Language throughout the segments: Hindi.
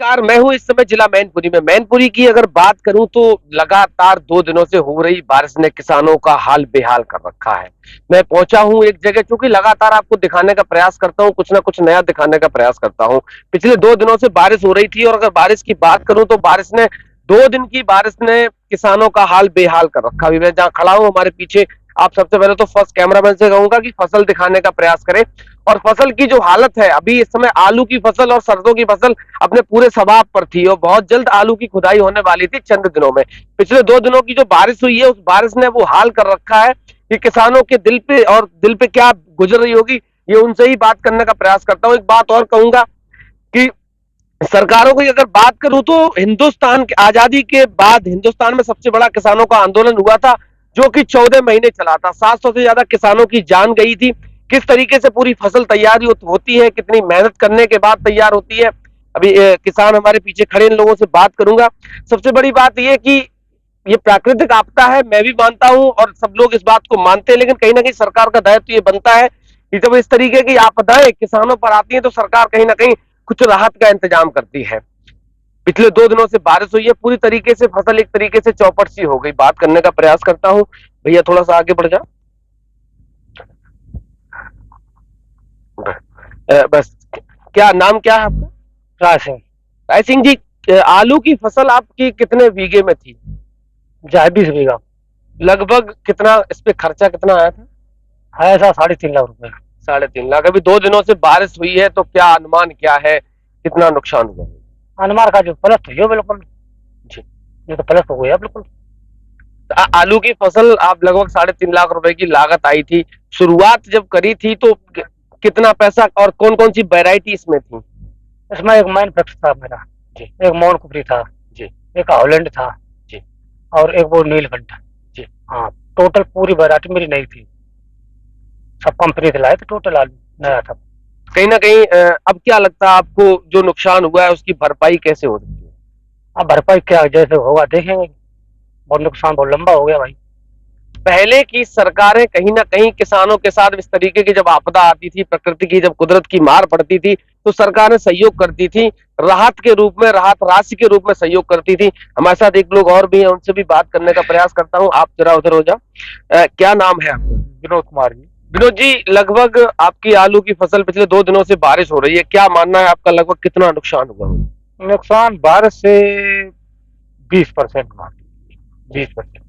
नमस्कार, मैं हूँ इस समय जिला मैनपुरी में। मैनपुरी की अगर बात करूं तो लगातार 2 दिनों से हो रही बारिश ने किसानों का हाल बेहाल कर रखा है। मैं पहुंचा हूं एक जगह, क्योंकि लगातार आपको दिखाने का प्रयास करता हूं, कुछ ना कुछ नया दिखाने का प्रयास करता हूं। पिछले 2 दिनों से बारिश हो रही थी, और अगर बारिश की बात करूं तो बारिश ने 2 दिन की बारिश ने किसानों का हाल बेहाल कर रखा। अभी मैं जहाँ खड़ा हूं, हमारे पीछे आप सबसे पहले तो फर्स्ट कैमरामैन से कहूंगा कि फसल दिखाने का प्रयास करें। और फसल की जो हालत है अभी इस समय, आलू की फसल और सरसों की फसल अपने पूरे सबाब पर थी, और बहुत जल्द आलू की खुदाई होने वाली थी चंद दिनों में। पिछले 2 दिनों की जो बारिश हुई है, उस बारिश ने वो हाल कर रखा है कि किसानों के दिल पे क्या गुजर रही होगी, ये उनसे ही बात करने का प्रयास करता हूँ। एक बात और कहूंगा कि सरकारों की अगर बात करूं तो हिंदुस्तान की आजादी के बाद हिंदुस्तान में सबसे बड़ा किसानों का आंदोलन हुआ था, जो कि 14 महीने चला था। 700 से ज्यादा किसानों की जान गई थी। किस तरीके से पूरी फसल तैयारी होती है, कितनी मेहनत करने के बाद तैयार होती है। अभी किसान हमारे पीछे खड़े, इन लोगों से बात करूंगा। सबसे बड़ी बात यह कि ये प्राकृतिक आपदा है, मैं भी मानता हूं और सब लोग इस बात को मानते हैं, लेकिन कहीं ना कहीं सरकार का दायित्व ये बनता है कि जब इस तरीके की आपदाएं किसानों पर आती हैं तो सरकार कहीं ना कहीं कुछ राहत का इंतजाम करती है। पिछले 2 दिनों से बारिश हुई है, पूरी तरीके से फसल एक तरीके से चौपट सी हो गई। बात करने का प्रयास करता हूँ। भैया थोड़ा सा आगे बढ़ जा। बस, क्या नाम क्या है आपका? राय सिंह। राय सिंह जी, आलू की फसल आपकी कितने बीघे में थी? 20 बीघा लगभग कितना इस पे खर्चा कितना आया था? है, ऐसा 3.5 लाख रुपए। 3.5 लाख। अभी 2 दिनों से बारिश हुई है, तो क्या अनुमान क्या है, कितना नुकसान हुआ? अनमार का जो प्लस हुई हो बिल्कुल, जी। ये तो प्लस हो गया बिल्कुल। आलू की फसल आप लगभग 3.5 लाख रुपए की लागत आई थी। शुरुआत जब करी थी तो कितना पैसा और कौन कौन सी वेराइटी इसमें थी? इसमें एक मैन फिक्स था मेरा जी। एक मोन कुपरी था जी। एक हॉलैंड था जी। और एक वो नीलकंठ। जी। हाँ, टोटल पूरी वैरायटी मेरी नहीं थी, सब कंपनी से लाए थे, टोटल आलू नया था। कहीं ना कहीं अब क्या लगता है आपको, जो नुकसान हुआ है उसकी भरपाई कैसे हो सकती है? अब भरपाई क्या जैसे होगा देखेंगे। बहुत नुकसान, बहुत लंबा हो गया भाई। पहले की सरकारें कहीं ना कहीं किसानों के साथ इस तरीके की जब आपदा आती थी, प्रकृति की जब कुदरत की मार पड़ती थी, तो सरकारें सहयोग करती थी, राहत के रूप में, राहत राशि के रूप में सहयोग करती थी। हमारे साथ एक लोग और भी हैं, उनसे भी बात करने का प्रयास करता हूँ। आप जरा उधर हो जाओ। क्या नाम है आपका? विनोद कुमार जी। विनोद जी, लगभग आपकी आलू की फसल पिछले 2 दिनों से बारिश हो रही है, क्या मानना है आपका, लगभग कितना नुकसान हुआ? नुकसान बारिश से 20% मान लीजिए, 20%।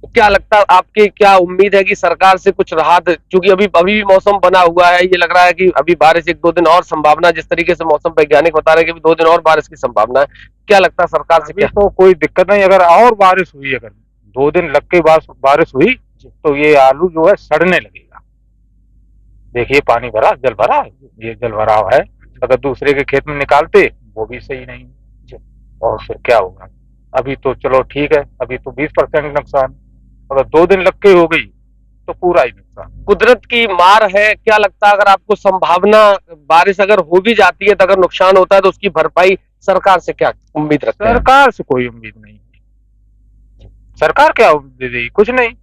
क्या लगता है, आपकी क्या उम्मीद है कि सरकार से कुछ राहत, क्योंकि अभी अभी भी मौसम बना हुआ है, ये लग रहा है कि अभी बारिश 1-2 दिन और संभावना, जिस तरीके से मौसम वैज्ञानिक बता रहे हैं कि अभी 2 दिन और बारिश की संभावना है। क्या लगता है सरकार से, अभी क्या? तो कोई दिक्कत नहीं, अगर और बारिश हुई, अगर 2 दिन लग के बारिश हुई तो ये आलू जो है सड़ने लगेगा। देखिए पानी भरा, जल भरा, ये जल भराव है। अगर दूसरे के खेत में निकालते वो भी सही नहीं, और फिर क्या होगा। अभी तो चलो ठीक है, अभी तो 20% नुकसान, अगर 2 दिन लग के हो गई तो पूरा ही नुकसान। कुदरत की मार है, क्या लगता है अगर आपको संभावना, बारिश अगर हो भी जाती है तो अगर नुकसान होता है तो उसकी भरपाई सरकार से क्या उम्मीद रखते हैं? सरकार से कोई उम्मीद नहीं, सरकार क्या उम्मीद देगी, कुछ नहीं।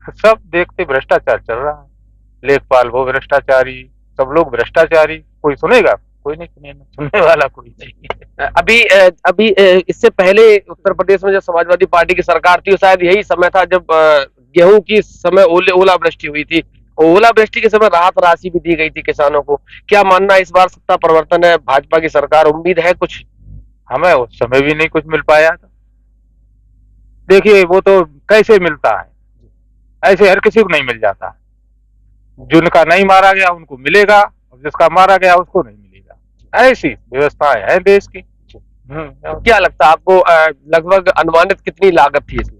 सब देखते भ्रष्टाचार चल रहा है, लेखपाल वो भ्रष्टाचारी, सब लोग भ्रष्टाचारी, कोई सुनेगा, कोई नहीं सुनेगा, सुनने वाला कोई नहीं। अभी इससे पहले उत्तर प्रदेश में जब समाजवादी पार्टी की सरकार थी, शायद यही समय था जब गेहूं की समय ओलावृष्टि हुई थी। ओलावृष्टि के समय राहत राशि भी दी गई थी किसानों को। क्या मानना है, इस बार सत्ता परिवर्तन है, भाजपा की सरकार, उम्मीद है कुछ? हमें उस समय भी नहीं कुछ मिल पाया था। देखिए वो तो कैसे मिलता है, ऐसे हर किसी को नहीं मिल जाता। जिनका नहीं मारा गया उनको मिलेगा, और जिसका मारा गया उसको नहीं मिलेगा। ऐसी व्यवस्थाएं हैं देश की। क्या लगता है आपको, लगभग अनुमानित कितनी लागत थी इसमें?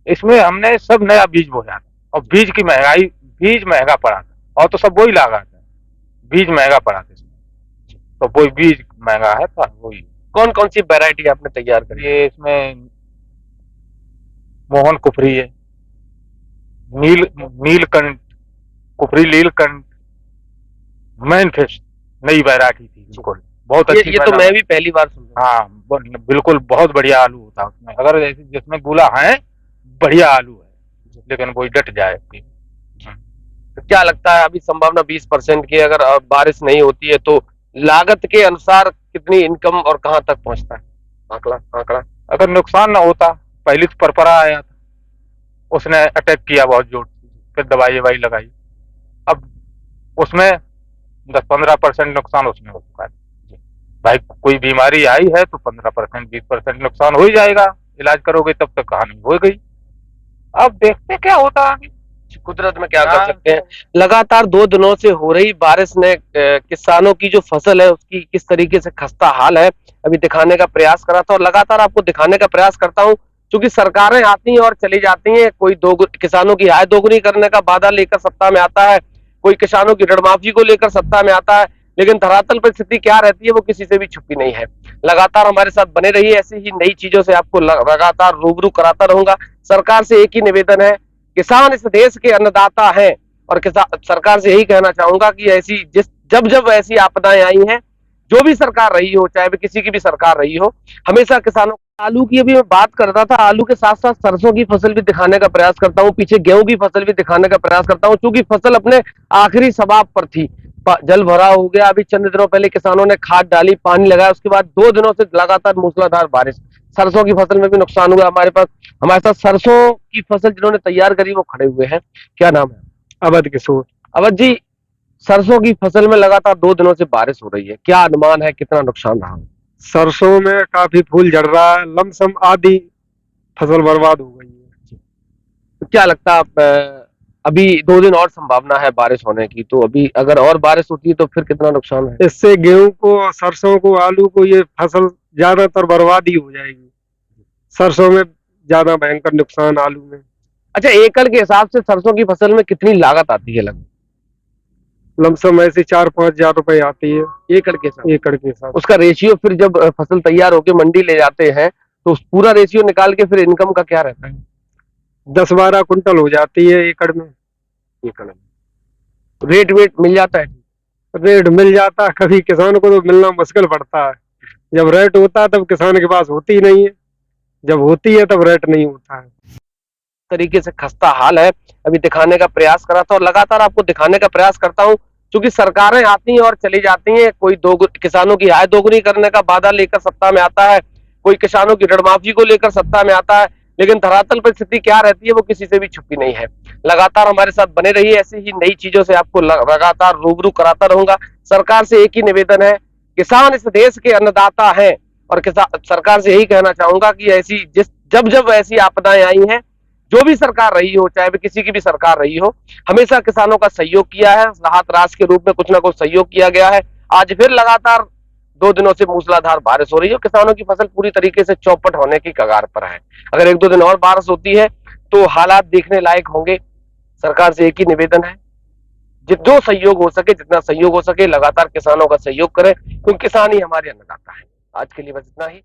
इसमें हमने सब नया बीज बोया था, और बीज की महंगाई, बीज महंगा पड़ा था, और तो सब वही लागत है, बीज महंगा पड़ा था इसमें, तो वही बीज महंगा है था वही। कौन कौन सी वेरायटी आपने तैयार करी? ये इसमें मोहन कुफरी है, नीलकंठ कुफरी, नीलकंठ, मैन फिश, नई वैरायटी थी बिल्कुल, बहुत अच्छी। ये तो मैं भी पहली बार सुन रहा हूँ। हाँ बिल्कुल, बहुत बढ़िया आलू होता है उसमें, अगर जिसमें गुला है, बढ़िया आलू है, लेकिन वो डट जाए। तो क्या लगता है, अभी संभावना 20% की, अगर बारिश नहीं होती है तो लागत के अनुसार कितनी इनकम और कहाँ तक पहुंचता है आंकड़ा आंकड़ा? अगर नुकसान ना होता, पहले तो परपरा आया था, उसने अटैक किया बहुत जोर से, फिर दवाई ववाई लगाई, अब उसमें 10-15% नुकसान उसमें हो चुका है। भाई कोई बीमारी आई है तो 15% 20% नुकसान हो ही जाएगा, इलाज करोगे तब तक कहानी हो गई। अब देखते क्या होता है आगे। कुदरत में क्या कर हाँ, सकते हैं। लगातार 2 दिनों से हो रही बारिश ने किसानों की जो फसल है उसकी किस तरीके से खस्ता हाल है अभी दिखाने का प्रयास करा था, और लगातार आपको दिखाने का प्रयास करता हूं क्योंकि सरकारें आती हैं और चली जाती हैं। कोई किसानों की आय दोगुनी करने का वादा लेकर सत्ता में आता है, कोई किसानों की ऋण माफी को लेकर सत्ता में आता है, लेकिन धरातल पर स्थिति क्या रहती है वो किसी से भी छुपी नहीं है। लगातार हमारे साथ बने रहिए, ऐसी ही नई चीजों से आपको लगातार रूबरू कराता रहूंगा। सरकार से एक ही निवेदन है, किसान इस देश के अन्नदाता हैं, और सरकार से यही कहना चाहूंगा कि ऐसी जब जब ऐसी आपदाएं आई हैं, जो भी सरकार रही हो, चाहे वो किसी की भी सरकार रही हो, हमेशा किसानों। आलू की अभी मैं बात करता था, आलू के साथ साथ सरसों की फसल भी दिखाने का प्रयास करता हूँ, पीछे गेहूं की फसल भी दिखाने का प्रयास करता हूँ, क्योंकि फसल अपने आखिरी सबाब पर थी। जल भराव हो गया, अभी चंद दिनों पहले किसानों ने खाद डाली, पानी लगाया, उसके बाद 2 दिनों से लगातार मूसलाधार बारिश, सरसों की फसल में भी नुकसान हुआ। हमारे साथ सरसों की फसल जिन्होंने तैयार करी वो खड़े हुए हैं। क्या नाम है? अवध किशोर। अवध जी, सरसों की फसल में लगातार 2 दिनों से बारिश हो रही है, क्या अनुमान है कितना नुकसान रहा? सरसों में काफी फूल झड़ रहा है, लमसम आधी फसल बर्बाद हो गई है। तो क्या लगता है अभी 2 दिन और संभावना है बारिश होने की, तो अभी अगर और बारिश होती है तो फिर कितना नुकसान है? इससे गेहूं को, सरसों को, आलू को, ये फसल ज्यादातर बर्बाद ही हो जाएगी। सरसों में ज्यादा भयंकर नुकसान, आलू में। अच्छा, एकड़ के हिसाब से सरसों की फसल में कितनी लागत आती है लगभग? लमसम ऐसी 4-5 हजार रुपए आती है एकड़ के हिसाब? एकड़ के हिसाब। उसका रेशियो फिर जब फसल तैयार होकर मंडी ले जाते हैं तो उस पूरा रेशियो निकाल के फिर इनकम का क्या रहता है? 10-12 कुंटल हो जाती है एकड़ में। एकड़ में रेट वेट मिल जाता है? रेट मिल जाता है, कभी किसान को तो मिलना मुश्किल पड़ता है। जब रेट होता है तब किसान के पास होती ही नहीं है, जब होती है तब रेट नहीं होता है। तरीके से खस्ता हाल है, अभी दिखाने का प्रयास करा था और लगातार आपको दिखाने का प्रयास करता हूं क्योंकि सरकारें आती हैं और चली जाती हैं। कोई किसानों की आय दोगुनी करने का वादा लेकर सत्ता में आता है, कोई किसानों की ऋण माफी को लेकर सत्ता में आता है, लेकिन धरातल पर स्थिति क्या रहती है वो किसी से भी छुपी नहीं है। लगातार हमारे साथ बने रहिए, ऐसी ही नई चीजों से आपको लगातार रूबरू कराता रहूंगा। सरकार से एक ही निवेदन है, किसान इस देश के अन्नदाता हैं, और सरकार से यही कहना चाहूंगा कि जब जब ऐसी आपदाएं आई हैं, जो भी सरकार रही हो, चाहे वो किसी की भी सरकार रही हो, हमेशा किसानों का सहयोग किया है, राहत राशि के रूप में कुछ ना कुछ सहयोग किया गया है। आज फिर लगातार 2 दिनों से मूसलाधार बारिश हो रही है, किसानों की फसल पूरी तरीके से चौपट होने की कगार पर है। अगर 1-2 दिन और बारिश होती है तो हालात देखने लायक होंगे। सरकार से एक ही निवेदन है, जो सहयोग हो सके, जितना सहयोग हो सके, लगातार किसानों का सहयोग करें, क्योंकि किसान ही हमारे अन्नदाता है। आज के लिए बस इतना ही।